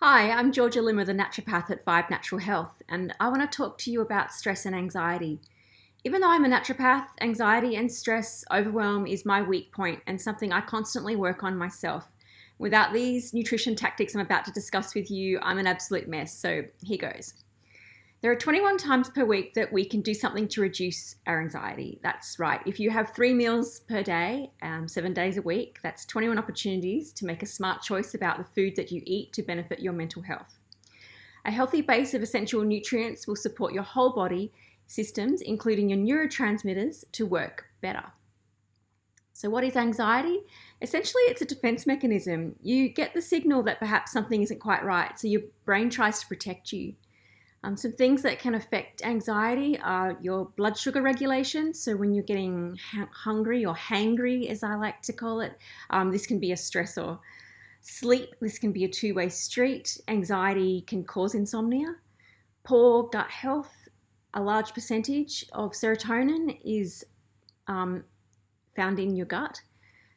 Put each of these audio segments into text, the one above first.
Hi, I'm Georgia Limmer, the naturopath at Vibe Natural Health, and I want to talk to you about stress and anxiety. Even though I'm a naturopath, anxiety and stress, overwhelm is my weak point and something I constantly work on myself. Without these nutrition tactics I'm about to discuss with you, I'm an absolute mess, so here goes. There are 21 times per week that we can do something to reduce our anxiety. That's right. If you have 3 meals per day, 7 days a week, that's 21 opportunities to make a smart choice about the food that you eat to benefit your mental health. A healthy base of essential nutrients will support your whole body systems, including your neurotransmitters, to work better. So, what is anxiety? Essentially, it's a defense mechanism. You get the signal that perhaps something isn't quite right, so your brain tries to protect you. Some things that can affect anxiety are your blood sugar regulation. So when you're getting hungry or hangry, as I like to call it, this can be a stressor. Sleep, this can be a two-way street. Anxiety can cause insomnia. Poor gut health, a large percentage of serotonin is found in your gut.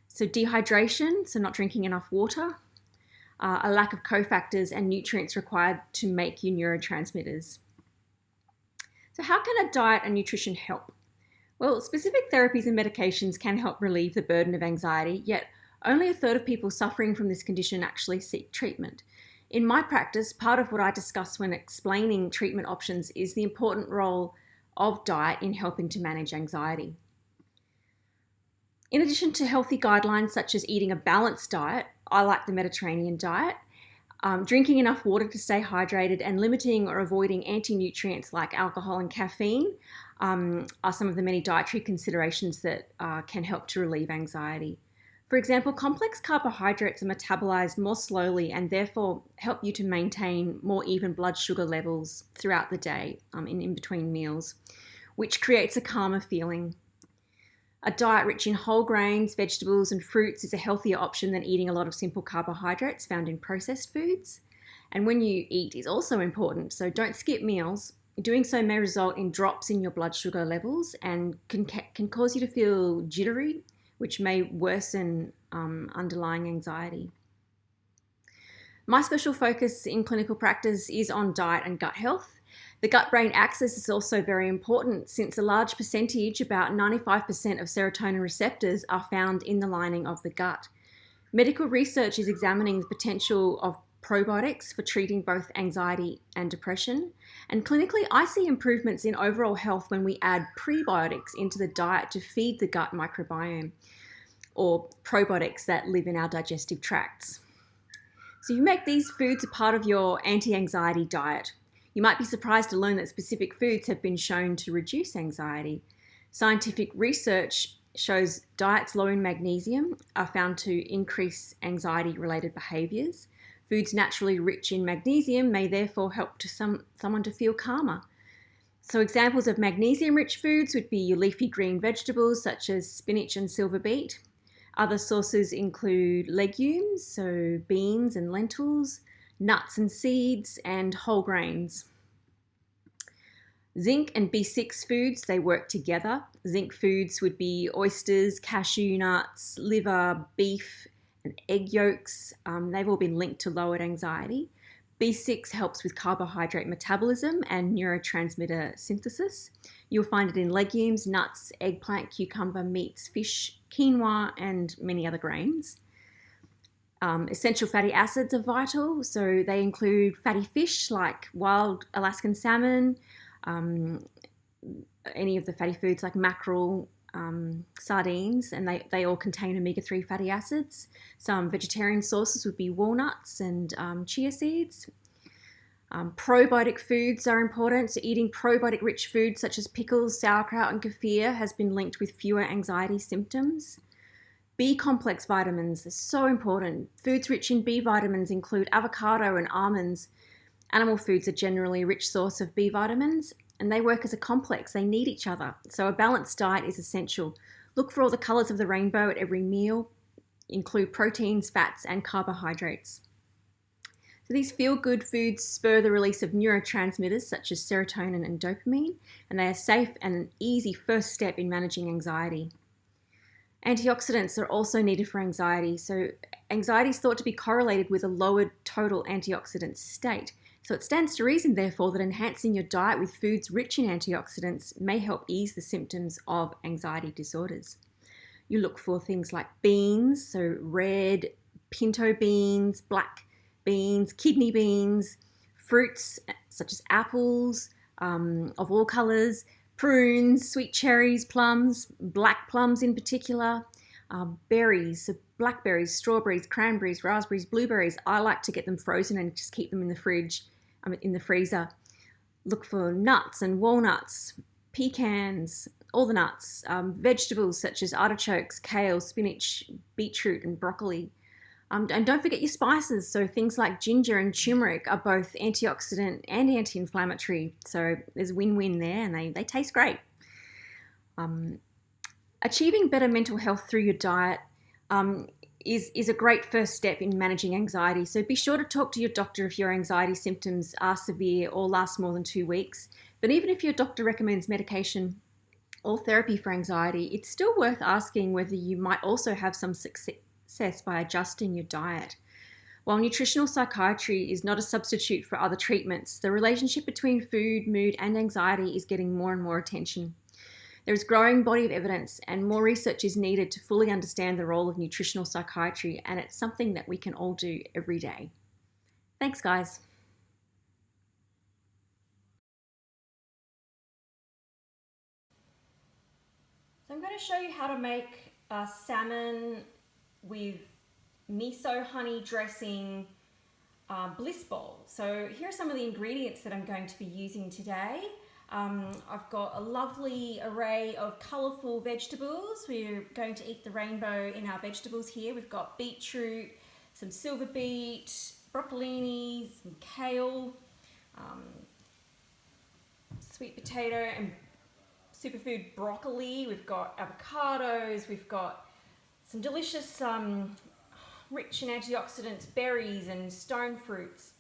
So dehydration, so not drinking enough water. A lack of cofactors and nutrients required to make you neurotransmitters. So how can a diet and nutrition help? Well, specific therapies and medications can help relieve the burden of anxiety, yet only a third of people suffering from this condition actually seek treatment. In my practice, part of what I discuss when explaining treatment options is the important role of diet in helping to manage anxiety. In addition to healthy guidelines such as eating a balanced diet, I like the Mediterranean diet, drinking enough water to stay hydrated, and limiting or avoiding anti-nutrients like alcohol and caffeine are some of the many dietary considerations that can help to relieve anxiety. For example, complex carbohydrates are metabolized more slowly and therefore help you to maintain more even blood sugar levels throughout the day in between meals, which creates a calmer feeling. A diet rich in whole grains, vegetables, and fruits is a healthier option than eating a lot of simple carbohydrates found in processed foods. And when you eat is also important, so don't skip meals. Doing so may result in drops in your blood sugar levels and can cause you to feel jittery, which may worsen underlying anxiety. My special focus in clinical practice is on diet and gut health. The gut-brain axis is also very important since a large percentage, about 95% of serotonin receptors, are found in the lining of the gut. Medical research is examining the potential of probiotics for treating both anxiety and depression. And clinically, I see improvements in overall health when we add prebiotics into the diet to feed the gut microbiome, or probiotics that live in our digestive tracts. So you make these foods a part of your anti-anxiety diet. You might be surprised to learn that specific foods have been shown to reduce anxiety. Scientific research shows diets low in magnesium are found to increase anxiety-related behaviours. Foods naturally rich in magnesium may therefore help to someone to feel calmer. So examples of magnesium-rich foods would be your leafy green vegetables such as spinach and silver beet. Other sources include legumes, so beans and lentils, nuts and seeds, and whole grains. Zinc and B6 foods, they work together. Zinc foods would be oysters, cashew nuts, liver, beef, and egg yolks. They've all been linked to lowered anxiety. B6 helps with carbohydrate metabolism and neurotransmitter synthesis. You'll find it in legumes, nuts, eggplant, cucumber, meats, fish, quinoa, and many other grains. Essential fatty acids are vital, so they include fatty fish like wild Alaskan salmon, any of the fatty foods like mackerel, sardines, and they all contain omega-3 fatty acids. Some vegetarian sources would be walnuts and chia seeds. Probiotic foods are important, so eating probiotic-rich foods such as pickles, sauerkraut, and kefir has been linked with fewer anxiety symptoms. B-complex vitamins are so important. Foods rich in B vitamins include avocado and almonds. Animal foods are generally a rich source of B vitamins, and they work as a complex. They need each other. So a balanced diet is essential. Look for all the colours of the rainbow at every meal. Include proteins, fats, and carbohydrates. So these feel-good foods spur the release of neurotransmitters such as serotonin and dopamine, and they are safe and an easy first step in managing anxiety. Antioxidants are also needed for anxiety. So anxiety is thought to be correlated with a lowered total antioxidant state. So it stands to reason, therefore, that enhancing your diet with foods rich in antioxidants may help ease the symptoms of anxiety disorders. You look for things like beans, so red, pinto beans, black beans, kidney beans, fruits such as apples of all colours, prunes, sweet cherries, plums, black plums in particular, berries, so blackberries, strawberries, cranberries, raspberries, blueberries. I like to get them frozen and just keep them in the fridge, in the freezer. Look for nuts and walnuts, pecans, all the nuts, vegetables such as artichokes, kale, spinach, beetroot, and broccoli. And don't forget your spices. So things like ginger and turmeric are both antioxidant and anti-inflammatory. So there's a win-win there, and they taste great. Achieving better mental health through your diet is a great first step in managing anxiety. So be sure to talk to your doctor if your anxiety symptoms are severe or last more than 2 weeks. But even if your doctor recommends medication or therapy for anxiety, it's still worth asking whether you might also have some success by adjusting your diet. While nutritional psychiatry is not a substitute for other treatments, the relationship between food, mood, and anxiety is getting more and more attention. There is a growing body of evidence and more research is needed to fully understand the role of nutritional psychiatry, and it's something that we can all do every day. Thanks, guys. So I'm going to show you how to make salmon with miso honey dressing bliss bowl. So here are some of the ingredients that I'm going to be using today. I've got a lovely array of colourful vegetables. We're going to eat the rainbow in our vegetables here. We've got beetroot, some silver beet, broccolini, some kale, sweet potato and superfood broccoli. We've got avocados. We've got some delicious rich in antioxidants, berries and stone fruits.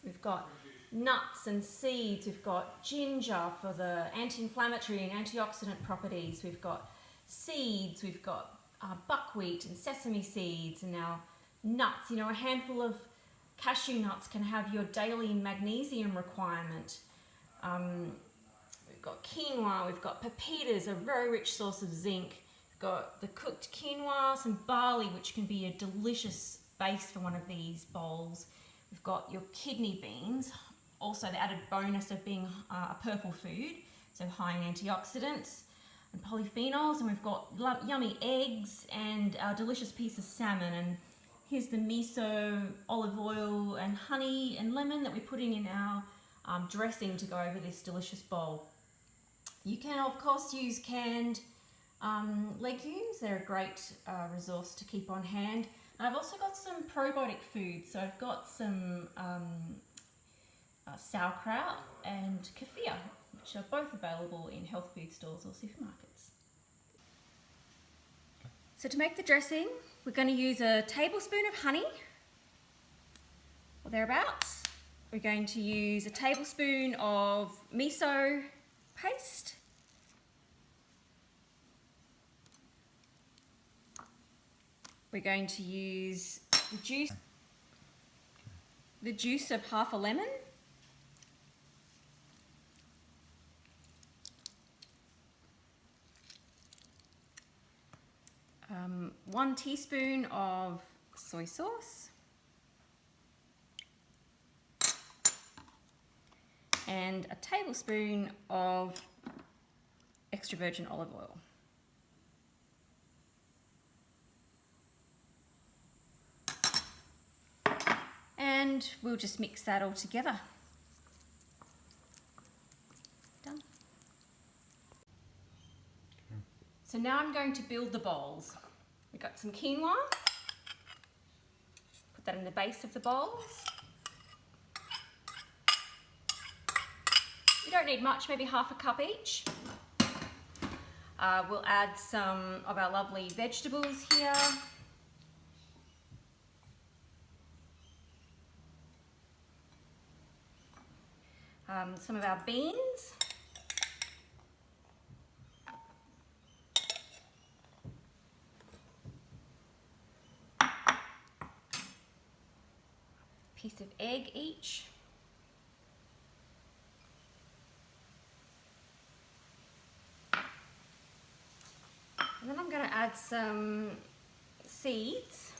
We've got nuts and seeds. We've got ginger for the anti-inflammatory and antioxidant properties. We've got seeds. We've got buckwheat and sesame seeds, and now nuts. You know, a handful of cashew nuts can have your daily magnesium requirement. We've got quinoa. We've got pepitas, a very rich source of zinc. We've got the cooked quinoa, some barley, which can be a delicious base for one of these bowls. We've got your kidney beans, also the added bonus of being a purple food, so high in antioxidants and polyphenols. And we've got yummy eggs and a delicious piece of salmon. And here's the miso, olive oil and honey and lemon that we're putting in our dressing to go over this delicious bowl. You can of course use canned legumes. They're a great resource to keep on hand. And I've also got some probiotic food. So I've got some sauerkraut and kefir, which are both available in health food stores or supermarkets. So to make the dressing, we're going to use a tablespoon of honey, or thereabouts. We're going to use a tablespoon of miso paste. We're going to use the juice of half a lemon. 1 teaspoon of soy sauce. And a tablespoon of extra virgin olive oil. And we'll just mix that all together. Done. So now I'm going to build the bowls. We've got some quinoa. Put that in the base of the bowls. You don't need much, maybe half a cup each. We'll add some of our lovely vegetables here. Some of our beans. piece of egg each. And then I'm going to add some seeds.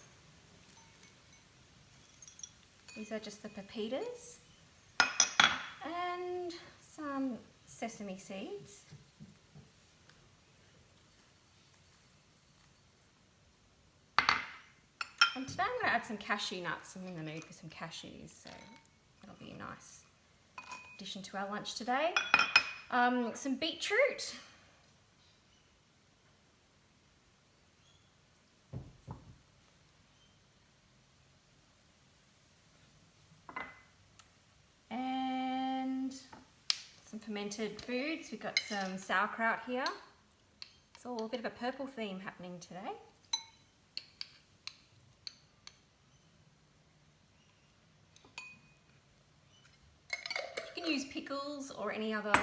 These are just the pepitas and some sesame seeds. And today I'm going to add some cashew nuts. I'm in the mood for some cashews, so that'll be a nice addition to our lunch today. Some beetroot. And some fermented foods. We've got some sauerkraut here. It's all a bit of a purple theme happening today. You can use pickles or any other.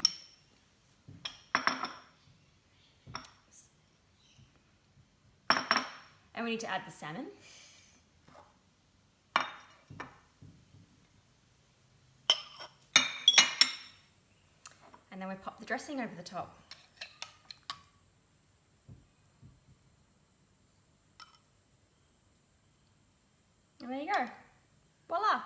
And we need to add the salmon. And then we pop the dressing over the top. And there you go. Voila!